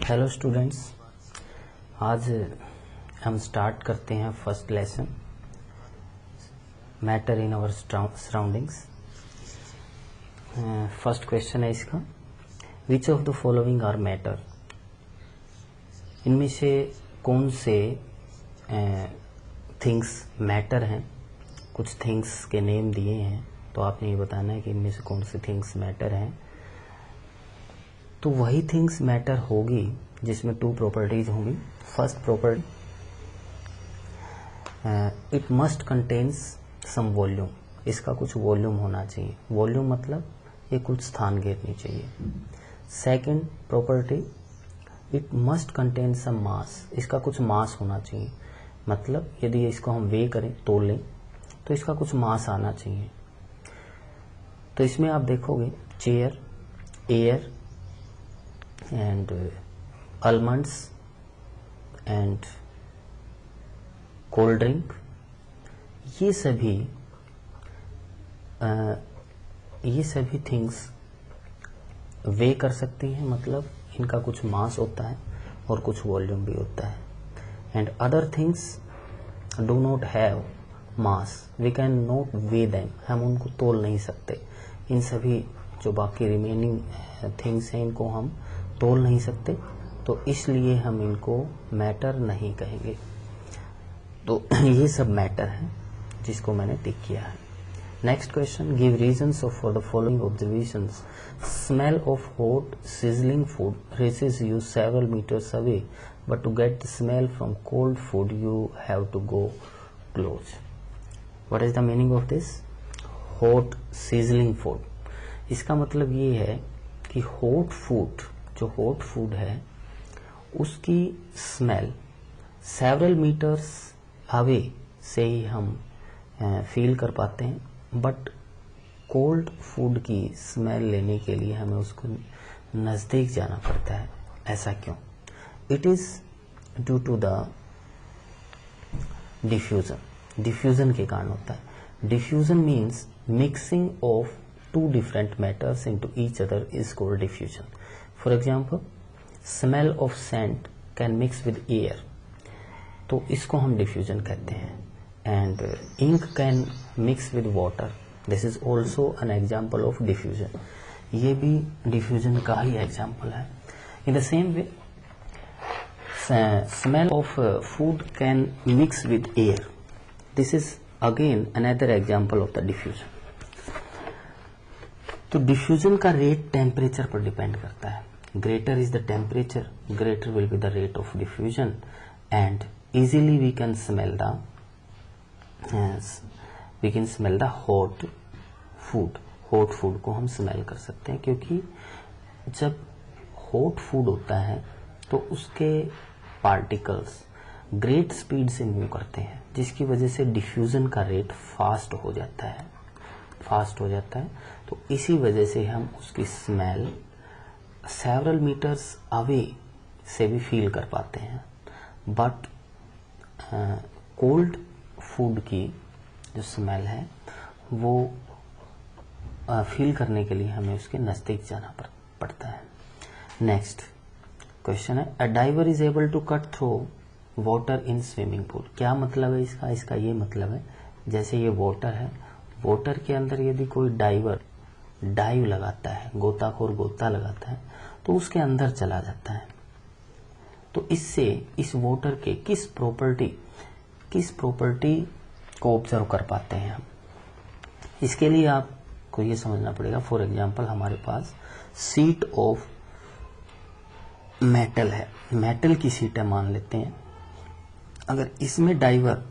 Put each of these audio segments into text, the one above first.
Hello students, आज हम start करते हैं first lesson matter in our surroundings. First question है इसका, which of the following are matter. इनमें से कौन से थिंग्स मैटर हैं। कुछ थिंग्स के नेम दिए हैं तो आपने ये बताना है कि इनमें से कौन से थिंग्स मैटर हैं। तो वही थिंग्स मैटर होगी जिसमें टू प्रॉपर्टीज होंगी। First property, it must contains some volume. इसका कुछ वॉल्यूम होना चाहिए। वॉल्यूम मतलब ये कुछ स्थान घेरनी चाहिए। Second property, it must contain some mass. इसका कुछ मास होना चाहिए, मतलब यदि इसको हम वे करें, तोल लें, तो इसका कुछ मास आना चाहिए। तो इसमें आप देखोगे chair, air and almonds and cold drink, ये सभी थिंग्स वे कर सकती हैं, मतलब इनका कुछ मास होता है और कुछ वॉल्यूम भी होता है। And other things do not have mass, we can not weigh them, हम उनको तोल नहीं सकते। इन सभी जो बाकी रिमेनिंग थिंग्स हैं इनको हम तोल नहीं सकते, तो इसलिए हम इनको मैटर नहीं कहेंगे। तो ये सब मैटर है जिसको मैंने टिक किया है। Next question, give reasons for the following observations. Smell of hot sizzling food reaches you several metres away, but to get the smell from cold food you have to go close. What is the meaning of this? Hot sizzling food, इसका मतलब ये है कि hot food, जो hot food है उसकी smell several metres away से ही हम फील कर पाते हैं, बट कोल्ड फूड की स्मेल लेने के लिए हमें उसको नज़दीक जाना पड़ता है। ऐसा क्यों? It is due to the diffusion. Diffusion के कारण होता है। Diffusion means mixing of two different matters into each other is called diffusion. For example, smell of scent can mix with air, तो इसको हम diffusion कहते हैं। And ink can mix with water, this is also an example of diffusion. ये भी diffusion का ही example है। In the same way, smell of food can mix with air, this is again another example of the diffusion. तो diffusion का rate temperature पर depend करता है। Greater is the temperature, greater will be the rate of diffusion, and easily we can smell the hot food. Hot food को हम smell कर सकते हैं, क्योंकि जब हॉट फूड होता है तो उसके पार्टिकल्स ग्रेट स्पीड से मूव करते हैं, जिसकी वजह से डिफ्यूजन का रेट फास्ट हो जाता है। तो इसी वजह से हम उसकी स्मेल सेवरल मीटर्स अवे से भी फील कर पाते हैं। बट कोल्ड फूड की जो स्मेल है वो फील करने के लिए हमें उसके नज़दीक जाना पड़ता है। नेक्स्ट क्वेश्चन है, a diver is able to cut through water in swimming pool. क्या मतलब है इसका? इसका ये मतलब है, जैसे ये वाटर है, वाटर के अंदर यदि कोई डाइवर डाइव लगाता है, गोताखोर गोता लगाता है, तो उसके अंदर चला जाता है। तो इससे इस वाटर के किस प्रॉपर्टी को ऑब्जर्व कर पाते हैं हम? इसके लिए आपको ये समझना पड़ेगा। फॉर एग्जांपल, हमारे पास सीट ऑफ मेटल है, मेटल की सीट है मान लेते हैं। अगर इसमें डाइवर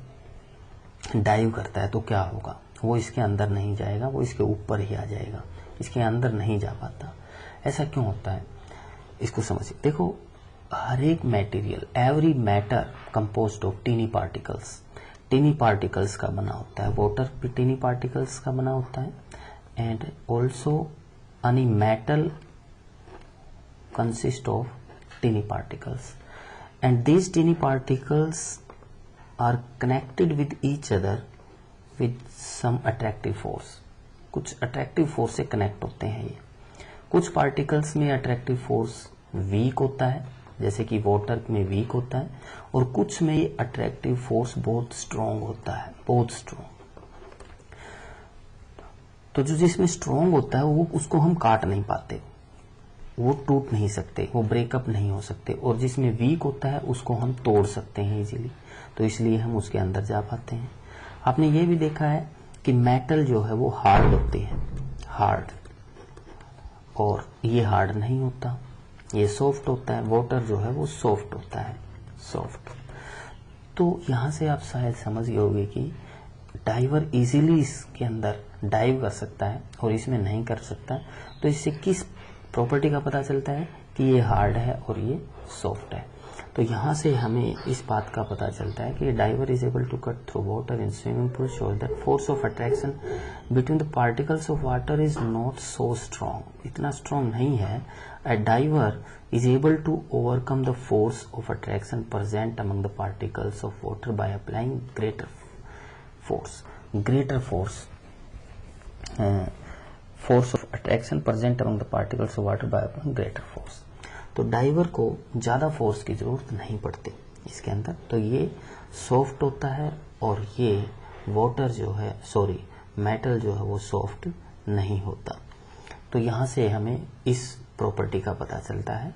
डाइव करता है तो क्या होगा? वो इसके अंदर नहीं जाएगा, वो इसके ऊपर ही आ जाएगा, इसके अंदर नहीं जा पाता। ऐसा क्यों होता है? इसको समझिए। देखो, हर एक material, every matter composed of tiny particles का बना होता है। वाटर भी टीनी पार्टिकल्स का बना होता है, and also any metal consist of tiny particles, and these tiny particles are connected with each other with some attractive force. कुछ अट्रैक्टिव फोर्स से कनेक्ट होते हैं ये। कुछ पार्टिकल्स में अट्रैक्टिव फोर्स वीक होता है जैसे कि वाटर में वीक होता है और कुछ में ये अट्रैक्टिव फोर्स बहुत स्ट्रॉन्ग होता है, बहुत स्ट्रॉन्ग। तो जो जिसमें स्ट्रॉन्ग होता है वो उसको हम काट नहीं पाते, वो टूट नहीं सकते, वो ब्रेकअप नहीं हो सकते, और जिसमें वीक होता है उसको हम तोड़ सकते हैं इजीली, तो इसलिए हम उसके अंदर जा पाते हैं। आपने ये भी देखा है कि मेटल जो है वो हार्ड होती है, हार्ड, और ये हार्ड नहीं होता, ये सॉफ्ट होता है। वाटर जो है वो सॉफ्ट होता है, सॉफ्ट। तो यहां से आप शायद समझ गए होंगे कि डाइवर इजीली इसके अंदर डाइव कर सकता है और इसमें नहीं कर सकता। तो इससे किस प्रॉपर्टी का पता चलता है कि ये हार्ड है और ये सॉफ्ट है। तो यहाँ से हमें इस बात का पता चलता है कि diver is able to cut through water in swimming pool, shows that force of attraction between the particles of water is not so strong, इतना स्ट्रॉन्ग नहीं है। A diver is able to overcome the force of attraction present among the particles of water by applying greater force of attraction present among the particles of water by applying greater force। तो driver को ज़्यादा force की ज़रूरत नहीं पड़ती इसके अंदर, तो ये सॉफ्ट होता है और ये वाटर जो है मेटल जो है वो सॉफ्ट नहीं होता। तो यहाँ से हमें इस प्रॉपर्टी का पता चलता है।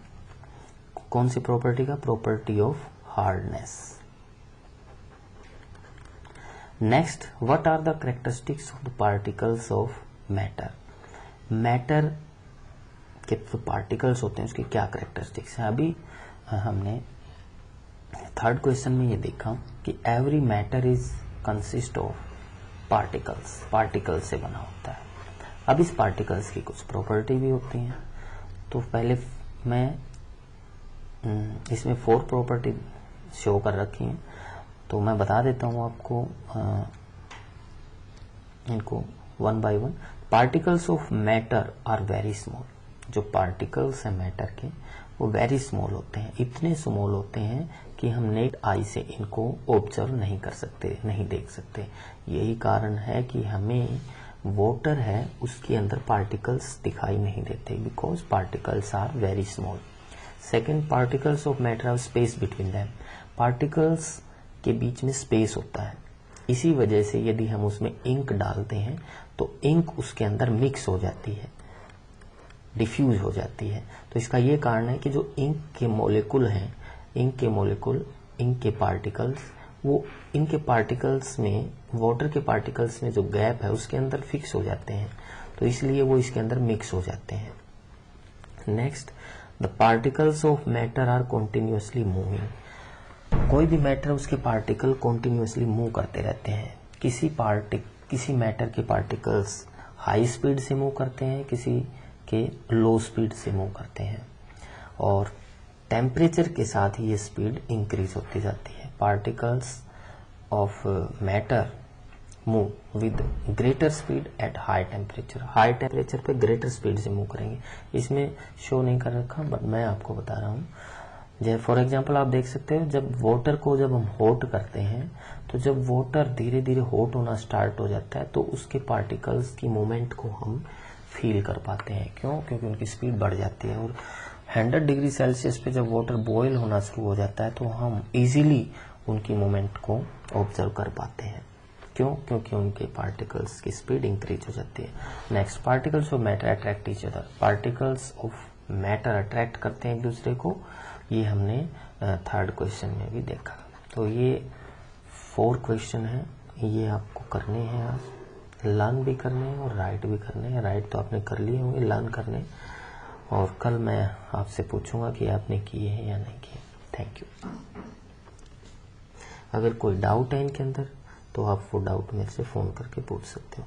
कौन सी प्रॉपर्टी का? Property of hardness. Next, what are the characteristics of the particles of matter. Matter के जो पार्टिकल्स होते हैं उसकी क्या कैरेक्टरिस्टिक्स हैं। अभी हमने थर्ड क्वेश्चन में ये देखा कि every matter is consist of particles से बना होता है। अब इस पार्टिकल्स की कुछ प्रॉपर्टी भी होती हैं। तो पहले मैं इसमें 4 प्रॉपर्टी शो कर रखी हैं, तो मैं बता देता हूँ आपको इनको one by one. Particles of matter are very small. जो पार्टिकल्स हैं मैटर के वो वेरी स्मॉल होते हैं, इतने स्मॉल होते हैं कि हम नेट आई से इनको ऑब्जर्व नहीं कर सकते, नहीं देख सकते। यही कारण है कि हमें वाटर है उसके अंदर पार्टिकल्स दिखाई नहीं देते, because particles are very small. Second, particles of matter have space between them. Particles के बीच में स्पेस होता है, इसी वजह से यदि हम उसमें इंक डालते हैं तो इंक उसके अंदर मिक्स हो जाती है, डिफ्यूज हो जाती है। तो इसका ये कारण है कि जो इंक के मॉलिक्यूल हैं, इंक के पार्टिकल्स, वो इनके पार्टिकल्स में, वाटर के पार्टिकल्स में जो गैप है उसके अंदर फिक्स हो जाते हैं, तो इसलिए वो इसके अंदर मिक्स हो जाते हैं। Next, the particles of matter are continuously moving. कोई भी मैटर उसके पार्टिकल कॉन्टिन्यूसली मूव करते रहते हैं। किसी मैटर के पार्टिकल्स हाई स्पीड से मूव करते हैं, किसी के लो स्पीड से मूव करते हैं, और टेम्परेचर के साथ ही ये स्पीड इंक्रीज होती जाती है। Particles of matter move with greater speed at high temperature. High temperature पे ग्रेटर स्पीड से मूव करेंगे। इसमें शो नहीं कर रखा, बट मैं आपको बता रहा हूँ। जैसे फॉर एग्जांपल आप देख सकते हो, जब वाटर को जब हम हॉट करते हैं, तो जब वाटर धीरे धीरे हॉट होना स्टार्ट हो जाता है तो उसके पार्टिकल्स की मूवमेंट को हम फील कर पाते हैं। क्यों? क्योंकि उनकी स्पीड बढ़ जाती है। और 100 डिग्री सेल्सियस पे जब वाटर बॉयल होना शुरू हो जाता है तो हम इजीली उनकी मूवमेंट को ऑब्जर्व कर पाते हैं। क्यों? क्योंकि उनके पार्टिकल्स की स्पीड इंक्रीज हो जाती है। Next, particles of matter attract each other. Particles of matter attract करते हैं एक दूसरे को, ये हमने थर्ड क्वेश्चन में भी देखा। तो ये 4 क्वेश्चन हैं, ये आपको करने हैं, आज लर्न भी करने हैं और राइट भी करने हैं। राइट तो आपने कर लिए होंगे, लर्न करने, और कल मैं आपसे पूछूंगा कि आपने किए हैं या नहीं किए। Thank you. अगर कोई डाउट है इनके अंदर तो आप वो डाउट मेरे से फ़ोन करके पूछ सकते हो।